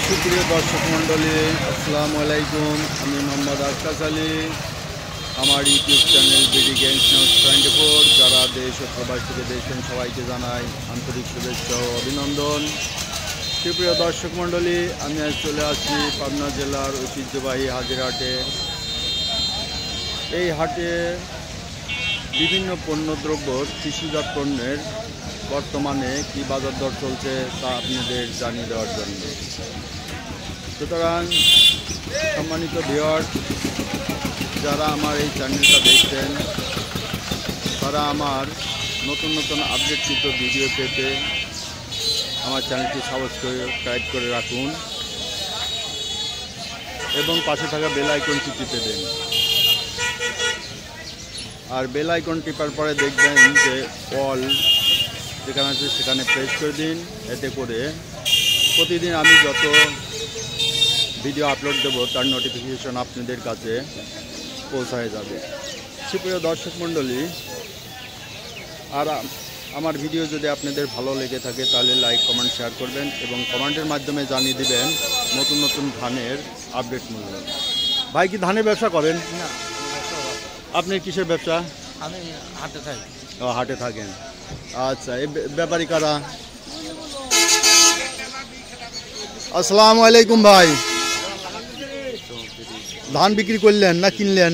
সুপ্রিয় দর্শক মণ্ডলী, আসসালামু আলাইকুম। আমি মোহাম্মদ আশরাফ আলী। আমার YouTube channel BD games news 24, যারা দেশ ও প্রবাস থেকে দেখছেন সবাইকে জানাই আন্তরিক শুভেচ্ছা ও অভিনন্দন। সুপ্রিয় দর্শক মণ্ডলী, আমি আজ চলে আসছি পাবনা জেলার ঐতিহ্যবাহী হাজিরহাটে। এই হাটে বিভিন্ন পণ্যদ্রব্য, কৃষিজাত পণ্যের বর্তমানে কী বাজার দর চলছে তা আপনাদের জানিয়ে দেওয়ার জন্য। সুতরাং সম্মানিত ভিউয়ার, যারা আমার এই চ্যানেলটা দেখছেন তারা আমার নতুন নতুন আপডেটকৃত ভিডিও পেতে আমার চ্যানেলটি সাবস্ক্রাইব করে রাখুন এবং পাশে থাকা বেল আইকনটি টিপে দেন। আর বেল আইকন টিপার পরে দেখবেন যে অল যেখানে আছে সেখানে প্রেস করে দিন। এতে করে প্রতিদিন আমি যত ভিডিও আপলোড দেব তার নোটিফিকেশন আপনাদের কাছে পৌঁছায় যাবে। সুপ্রিয় দর্শক মণ্ডলী, আর আমার ভিডিও যদি আপনাদের ভালো লেগে থাকে তাহলে লাইক, কমেন্ট, শেয়ার করবেন এবং কমেন্টের মাধ্যমে জানিয়ে দিবেন নতুন নতুন ধানের আপডেট মূল্য। ভাই কি ধানের ব্যবসা করেন? না। আপনি কিসের ব্যবসা? আমি হাটে থাকি। ও, হাটে থাকেন। আচ্ছা, এই ব্যাপারী কারা? আসসালামু আলাইকুম ভাই। ধান বিক্রি করলেন না কিনলেন?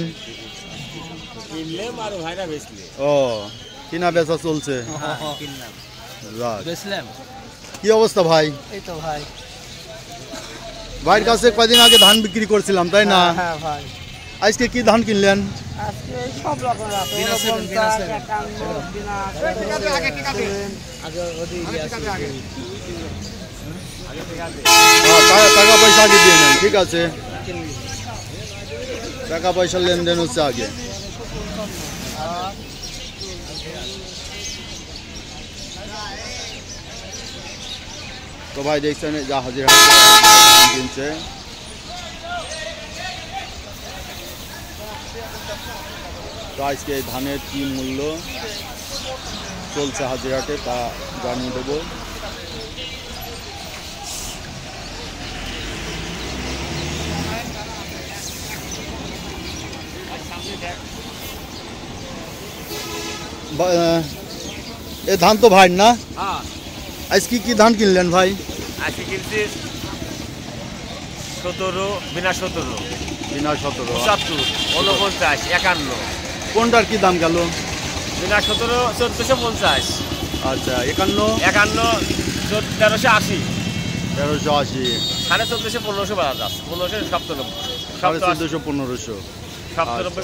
ও, কিনা বেচা চলছে। কি অবস্থা ভাই? এই তো ভাই, ভাইয়ের কাছে কয়দিন আগে ধান বিক্রি করছিলাম, তাই না? হ্যাঁ ভাই। আজকে কি ধান কিনলেন? আজকে সব রকম আছে। টাকা পয়সা আগে দিয়ে নেন, ঠিক আছে? টাকা পয়সার লেনদেন হচ্ছে আগে। তো ভাই দেখছেন যা হাজিরহাট কিনছে। তো আজকে ধানের কি মূল্য চলছে হাজিরহাটে তা জানিয়ে দেবো। এ ধান তো ভাই না? আজকে কি ধান কিনলেন ভাই? আজকে কিনছি 17, বিনা 17, বিনা 17, 75, 49, 51। কোনটার কি দাম গেল? বিনা 17 1450। আচ্ছা, 51, 51 1380, 1380, 1450, 1500 বাজার আছে। 1500, 97, 1450, 1500, 97,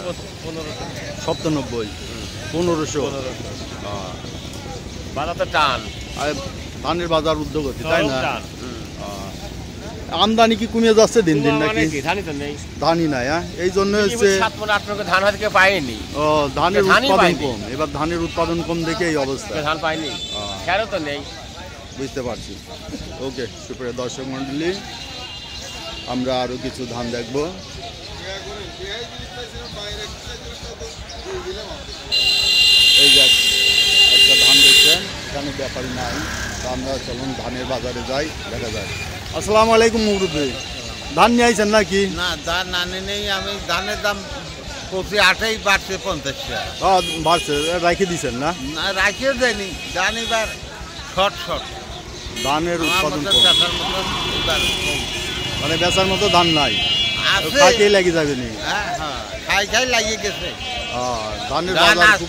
97, 1500। বাজার তো টান, ধানের বাজার উদ্যোগতি, তাই না? আমদানি কি কমে যাচ্ছে দিন দিন নাকি? ধানই তো নেই, ধানই নাই। এই জন্য হচ্ছে 7 মণ 8 মণ ধান হয়তো কেউ পায়নি। ও, ধানের উৎপাদন কম। এবার ধানের উৎপাদন কম দেখে এই অবস্থা। ধান পায়নি, খেরও তো নেই। বুঝতে পারছি। ওকে, সুপ্রিয় দর্শক মণ্ডলী, আমরা আরও কিছু ধান দেখব। এই যে একটা ধান দেখছেন, এখানে ব্যাপারী নাই। তো আমরা চলুন ধানের বাজারে যাই, দেখা যায়। আসসালামু আলাইকুম মুরব্বি, ধান নিয়ে আইছেন নাকি? না, ধান আনি নেই আমি। ধানের দাম প্রতি 8 বাড়ছে 50 টাকা। বাড়ছে, রাখে দিচ্ছেন না? না, রাখিয়ে দেয়নি। ধান এবার শর্ট ধানের উৎপাদন কম, মানে বেচার মতো ধান নাই, খাইতেই লেগে যাবে নি। হ্যাঁ, খাই লাগিয়ে গেছে। ধানের বাজার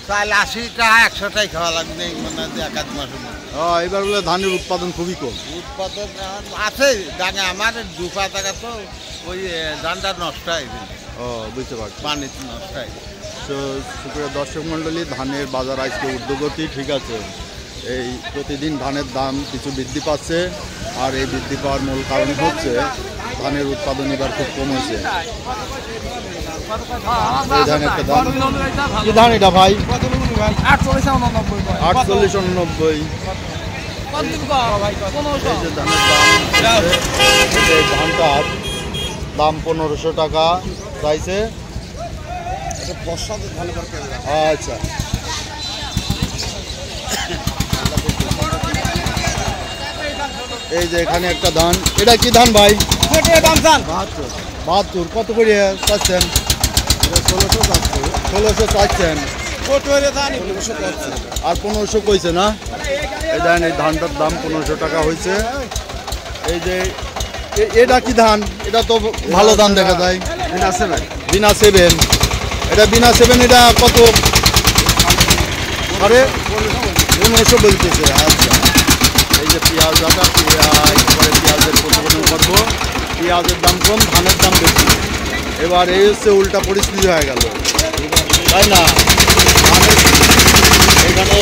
চাল 80 টাকা 100 টাকা খাওয়া লাগবে মানে 1-1 মাসের মধ্যে। এবার বলে ধানের উৎপাদন খুবই কম। উৎপাদন আছে ডাঙে আমার 2 টাকা, তো ওই ধানটা নষ্ট হয়ে গেছে। বুঝতে পারছি, পানিতে নষ্ট হয়ে গেছে। তো সুপ্রিয় দর্শক মণ্ডলী, ধানের বাজার আজকে ঊর্ধ্বগতি, ঠিক আছে। এই প্রতিদিন ধানের দাম কিছু বৃদ্ধি পাচ্ছে, আর এই বৃদ্ধি পাওয়ার মূল কারণ হচ্ছে ধানের উৎপাদন এবার খুব কম হয়েছে। এই ধানের একটা দাম, কি ধান এটা ভাই? 48, 89। ধানটার দাম 1500 টাকা চাইছে। আচ্ছা, এই যে এখানে একটা ধান, এটা কি ধান ভাই? দাম চান 72 কত করে চাচ্ছেন? 1600 চাচ্ছেন আর 1500 কইছে না? এই দেখেন এই ধানটার দাম 1500 টাকা হয়েছে। এই যে এটা কি ধান? এটা তো ভালো ধান দেখা যায়। বিনা 7 এটা বিনা 7 এটা কত? আরে 1500 বলতেছে। আচ্ছা এই যে পেঁয়াজ আটা পেঁয়াজের প্রতিবেদন করবো। পেঁয়াজের দাম কম, ধানের দাম বেশি। এবার এই হচ্ছে উল্টা পরিস্থিতি হয়ে গেল, তাই না? এখানে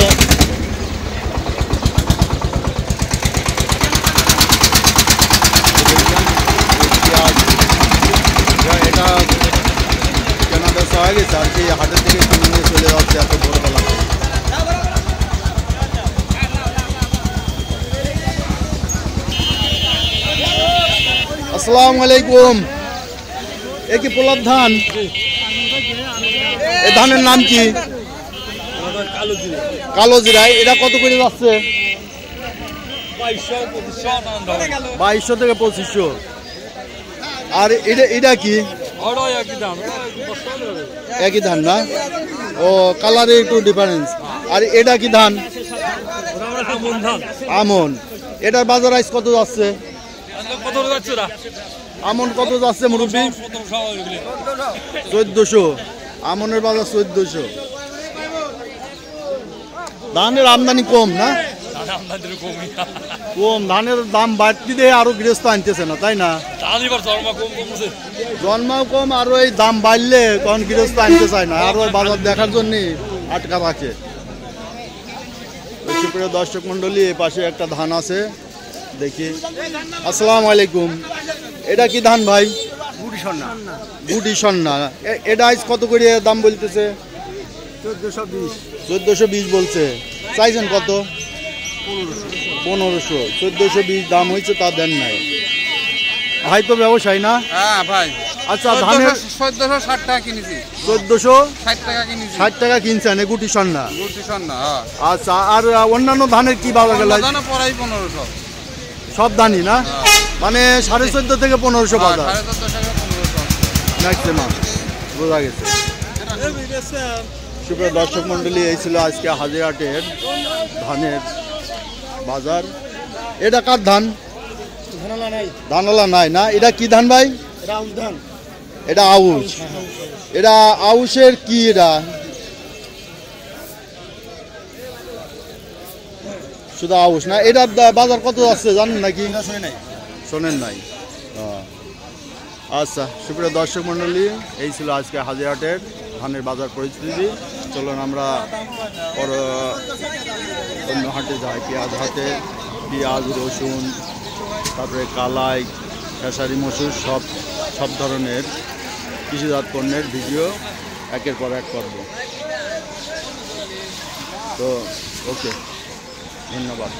পেঁয়াজ এটা কেনা বেচা হয়ে গেছে আর কি, হাটের থেকে কিনে নিয়ে চলে যাচ্ছে এত ভোরবেলা। আসসালামু আলাইকুম। এ কি পোলার ধান? এই ধানের নাম কি? কালো জিরা। এটা কত করে যাচ্ছে? 2200 থেকে 2500। আর এটা কি? একই ধান না? ও কালারে একটু ডিফারেন্স। আর এটা কি ধান? আমন। এটার বাজার আইস কত যাচ্ছে? আমন কত যাচ্ছে মুরব্বী? 1400। আমনের বাজার 1400। ধানের আমদানি কম না? কম। ধানের দাম বাড়তি দিয়ে আরো গৃহস্থ আনতেছে না, তাই না? জন্মাও কম, আরো এই দাম বাড়লে তখন গৃহস্থ আনতে চায় না, আরো বাজার দেখার জন্য আটকা থাকে। সুপ্রিয় দর্শক মন্ডলী, এই পাশে একটা ধান আছে, দেখি। আসসালামু আলাইকুম। এটা কি ধান ভাই? গুটি সন্না। এটা আজ কত করে দাম বলতেছে? 1420 বলছে। চাইছেন কত? 1500। 1420 দাম হয়েছে, তা দেন নাই ভাই। তো ব্যবসায়ী না? হ্যাঁ ভাই। আচ্ছা ধানের 1460 টাকা কিনেছি। 1460 টাকা কিনেছি। 60 টাকা কিনছেন এই গুটি সন্না? হ্যাঁ। আচ্ছা আর অন্যান্য ধানের কি ভালো গেল? পড়াই 1500 সব ধানই না? মানে 1450 থেকে 1500 বাজার 1450 টাকা 1500 ম্যাক্সিমাম, বোঝা গেছে। সুপ্রিয় দর্শক মন্ডলী, এই ছিল আজকে হাজিরহাটের ধানের বাজার। এটা কার ধান? ধানালা নাই না? এটা কি ধান ভাই? এটা আউশ। এটা আউশের কি? এটা শুধু আউশ না? এটা বাজার কত যাচ্ছে জানেন নাকি? শোনেন নাই? আচ্ছা সুপ্রিয় দর্শক মন্ডলী, এই ছিল আজকে হাজিরহাটের ধানের বাজার পরিস্থিতি। চলুন আমরা অন্য হাটে যাই। পেঁয়াজ হাটে পেঁয়াজ, রসুন, তারপরে কালাই, খেসারি, মসুর সব ধরনের কৃষিজাত পণ্যের ভিডিও একের পর এক করব। তো ওকে, ধন্যবাদ।